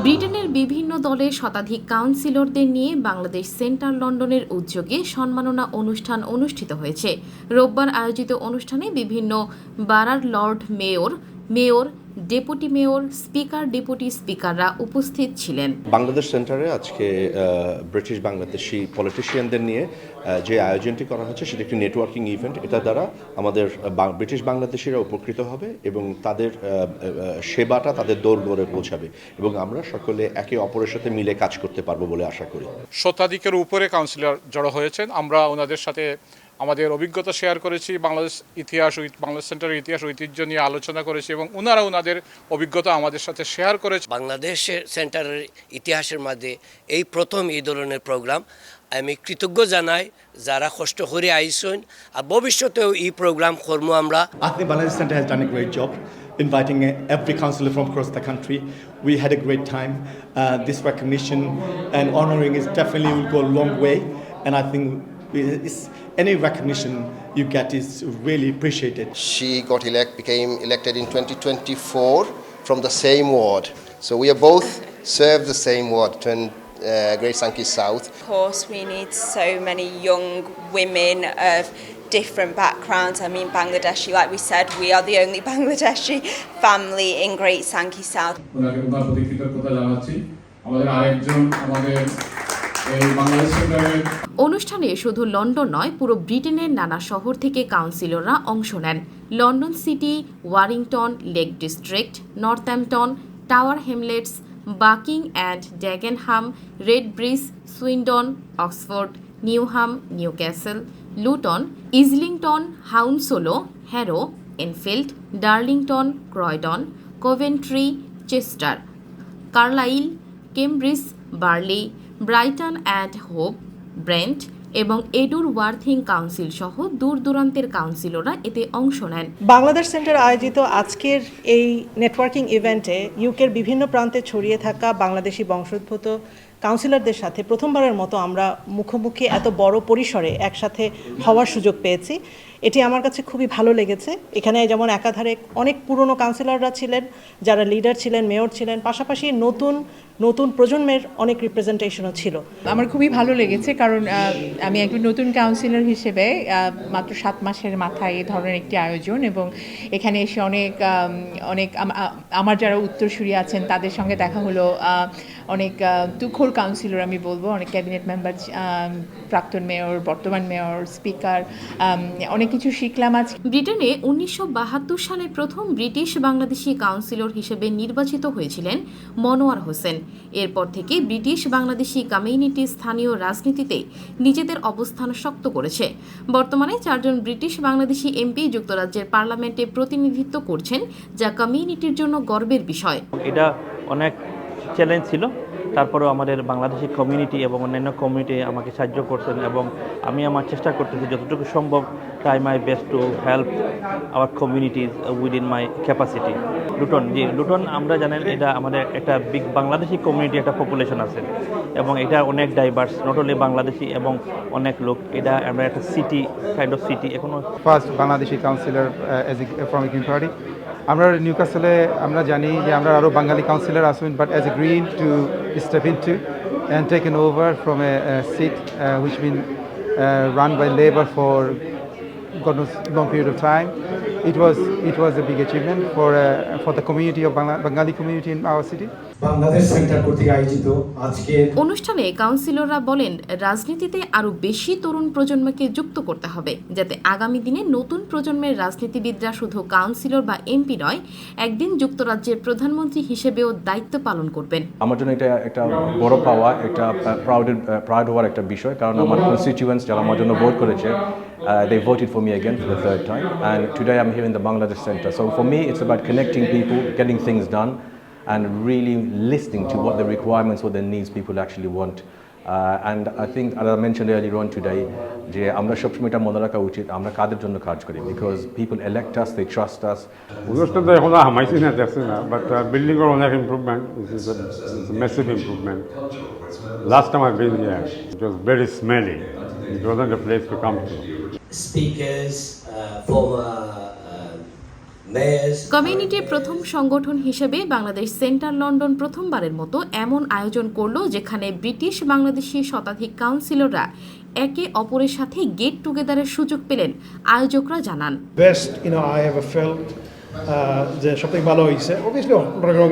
ব্রিটেনের বিভিন্ন দলের শতাধিক কাউন্সিলরদের নিয়ে বাংলাদেশ সেন্টার লন্ডনের উদ্যোগে সম্মাননা অনুষ্ঠান অনুষ্ঠিত হয়েছে। রোববার আয়োজিত অনুষ্ঠানে বিভিন্ন বারার lord mayor, deputy mayor, speaker, deputy স্পিকাররা উপস্থিত ছিলেন। বাংলাদেশ সেন্টারে আজকে ব্রিটিশ বাংলাদেশি পলিটিশিয়ানদের নিয়ে যে আয়োজনটি করা হচ্ছে সেটা একটি নেটওয়ার্কিং ইভেন্ট। এটা দ্বারা আমাদের ব্রিটিশ বাংলাদেশিরা উপকৃত হবে এবং তাদের সেবাটা তাদের দোরগোড়ে পৌঁছাবে এবং আমরা সকলে একে অপরের সাথে মিলে কাজ করতে পারবো বলে আশা করি। শতাধিকের উপরে কাউন্সিলর জড়ো হয়েছেন। আমরা ওনাদের সাথে আমাদের অভিজ্ঞতা শেয়ার করেছি, বাংলাদেশ সেন্টারের ইতিহাস ঐতিহ্য নিয়ে আলোচনা করেছি এবং ওনারা ওনাদের অভিজ্ঞতা আমাদের সাথে শেয়ার করেছে। বাংলাদেশের সেন্টারের ইতিহাসের মধ্যে এই প্রথম এই ধরনের প্রোগ্রাম। আমি কৃতজ্ঞ জানাই যারা কষ্ট করে আইসেন আর ভবিষ্যতেও এই প্রোগ্রাম করবো আমরা। I think Bangladesh Center has done a great job inviting every councillor from across the country. We had a great time. This recognition and honouring is definitely will go a long way, and I think any recognition you get is really appreciated. She became elected in 2024 from the same ward. So we are both served the same ward, Great Sankey South. Of course, we need so many young women of different backgrounds. I mean, Bangladeshi, like we said, we are the only Bangladeshi family in Great Sankey South. অনুষ্ঠানে শুধু London নয়, পুরো ব্রিটেনের নানা শহর থেকে কাউন্সিলররা অংশ নেন। London city, Warrington, Lake District, Northampton, Tower Hamlets, Barking and Dagenham, Redbridge, Swindon, Oxford, Newham, Newcastle, Luton, Islington, Hounslow, Harrow, Enfield, Darlington, Croydon, Coventry, Chester, Carlisle, Cambridge, Burnley, Brighton and Hove, Brent এবং Adur Worthing council সহ দূর দূরান্তের কাউন্সিলররা এতে অংশ নেন। Bangladesh centre আয়োজিত আজকের এই নেটওয়ার্কিং ইভেন্টে ইউকের বিভিন্ন প্রান্তে ছড়িয়ে থাকা বাংলাদেশি বংশোদ্ভূত কাউন্সিলরদের সাথে প্রথমবারের মতো আমরা মুখোমুখি এত বড় পরিসরে একসাথে হওয়ার সুযোগ পেয়েছি। এটি আমার কাছে খুবই ভালো লেগেছে। এখানে যেমন একাধারে অনেক পুরনো কাউন্সিলররা ছিলেন, যারা লিডার ছিলেন, মেয়র ছিলেন, পাশাপাশি নতুন প্রজন্মের অনেক রিপ্রেজেন্টেশনও ছিল। আমার খুবই ভালো লেগেছে কারণ আমি একজন নতুন কাউন্সিলর হিসেবে মাত্র 7 মাসের মাথায় এই ধরনের একটি আয়োজন এবং এখানে এসে অনেক আমার যারা উত্তরসূরি আছেন তাদের সঙ্গে দেখা হলো। অনেক তুখোর কাউন্সিলর আমি বলবো, অনেক ক্যাবিনেট মেম্বার, প্রাক্তন মেয়র, বর্তমান মেয়র, স্পিকার, অনেক কিছু শিখলাম আজ। ব্রিটেনে 1972 সালে প্রথম ব্রিটিশ বাংলাদেশি কাউন্সিলর হিসেবে নির্বাচিত হয়েছিলেন মনোয়ার হোসেন। এরপর থেকে ব্রিটিশ বাংলাদেশি কমিউনিটি স্থানীয় রাজনীতিতে নিজেদের অবস্থান শক্ত করেছে। বর্তমানে 4 জন ব্রিটিশ বাংলাদেশি এমপি যুক্তরাজ্যের পার্লামেন্টে প্রতিনিধিত্ব করছেন, যা কমিউনিটির জন্য গর্বের বিষয়। এটা অনেক চ্যালেঞ্জ ছিল, তারপরেও আমাদের বাংলাদেশি কমিউনিটি এবং অন্যান্য কমিউনিটি আমাকে সাহায্য করছেন এবং আমি আমার চেষ্টা করতেছি যতটুকু সম্ভব try my best to help our communities within my capacity. Luton আমরা জানেন এটা আমাদের একটা বিগ বাংলাদেশি কমিউনিটি, একটা পপুলেশন আছে এবং এটা অনেক ডাইভার্স, নট অনলি বাংলাদেশি এবং অনেক লোক। এটা আমরা একটা সিটি কাইন্ড অফ সিটি। এখনো first Bangladeshi councillor from Green Party. আমরা নিউক্যাসলে আমরা জানি যে আমরা আরও বাঙালি কাউন্সিলর আসবেন, but as a Green to step into and taken over from a seat which been run by Labour for God knows long period of time. It was a big achievement for the community of Bengali community in our city. Bangladesh centre কর্তৃক আয়োজিত আজকে অনুষ্ঠানে কাউন্সিলররা বলেন, রাজনীতিতে আরও বেশি তরুণ প্রজন্মকে যুক্ত করতে হবে, যাতে আগামী দিনে নতুন প্রজন্মের রাজনীতিবিদরা শুধু কাউন্সিলর বা এমপি নয়, একদিন যুক্তরাজ্যের প্রধানমন্ত্রী হিসেবেও দায়িত্ব পালন করবেন। আমার জন্য এটা একটা বড় পাওয়া, একটা প্রাউড হওয়ার একটা বিষয়, কারণ আমার কনস্টিটিউয়েন্টস যারা আমার জন্য ভোট করেছে, they voted for me again for the 3rd time, and today I'm here in the Bangladesh Center. So for me it's about connecting people, getting things done, and really listening to what the requirements or the needs people actually want. And I think, as I mentioned earlier on today, যে আমরা সবসময় এটা মনে রাখা উচিত আমরা কাদের জন্য কাজ করি, because people elect us, they trust us. উদ্যোগটা এখন হামাইছি না দেখছি না, বাট বিল্ডিং এর অনেক improvement, this is a massive improvement. Last time I've been here, it was very smelly. It wasn't a place to come to. Speakers, former কমিউনিটির প্রথম সংগঠন হিসেবে বাংলাদেশ সেন্টার লন্ডন প্রথমবারের মতো এমন আয়োজন করলো যেখানে ব্রিটিশ বাংলাদেশি শতাধিক কাউন্সিলররা একে অপরের সাথে গেট টুগেদারের সুযোগ পেলেন আয়োজকরা জানান। বেস্ট আই হ্যাভ ফেল্ট যে সবথেকে ভালো হয়েছে অবভিয়াসলি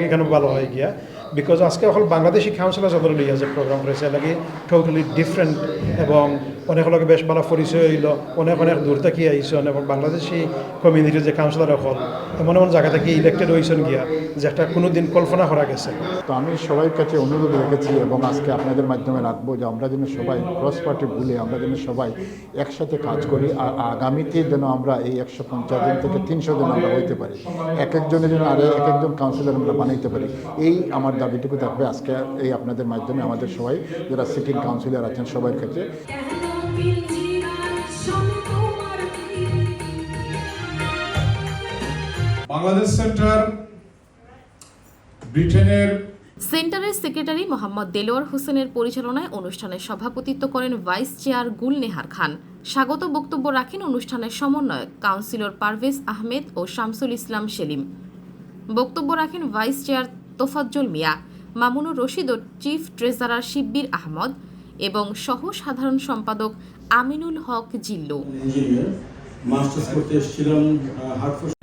এখানে ভালো হয়ে গিয়া বিকজ আজকে অকল বাংলাদেশি কাউন্সিলার যত লিয়া যে প্রোগ্রাম করেছে লাগে টোটালি ডিফারেন্ট এবং অনেক লোক বেশ ভালো পরিচয় হইল অনেক দূর থেকে আইসন এবং বাংলাদেশি কমিউনিটির যে কাউন্সিলর হল এমন এমন জায়গা থেকে ইলেক্টেড হয়েছেন গিয়া যেটা কোনোদিন কল্পনা করা গেছে। তো আমি সবার কাছে অনুরোধ রেখেছি এবং আজকে আপনাদের মাধ্যমে রাখবো যে আমরা যেন সবাই ক্রস পার্টি ভুলে আমরা যেন সবাই একসাথে কাজ করি আর আগামীতে যেন আমরা এই 150 দিন থেকে 300 দিন আমরা হইতে পারি, এক একজনের জন্য আর এক একজন কাউন্সিলর আমরা বানাইতে পারি। এই আমার দাবিটুকু থাকবে আজকে এই আপনাদের মাধ্যমে আমাদের সবাই যারা সিটিং কাউন্সিলর আছেন সবার কাছে। বাংলাদেশ সেন্টার ব্রিটেনের সেন্টারের সেক্রেটারি মোহাম্মদ দেলোয়ার হোসেনের পরিচালনায় অনুষ্ঠানে সভাপতিত্ব করেন ভাইস চেয়ার গুলনেহার খান। স্বাগত বক্তব্য রাখেন অনুষ্ঠানের সমন্বয়ক কাউন্সিলর পারভেজ আহমেদ ও শামসুল ইসলাম সেলিম। বক্তব্য রাখেন ভাইস চেয়ার তোফাজ্জল মিয়া, মামুনুর রশিদ ও চিফ ট্রেজারার শিব্বির আহমদ এবং সহ সাধারণ সম্পাদক আমিনুল হক জিল্লু। মাস্টার্স করতে এসেছিলাম হার্টফোর্ড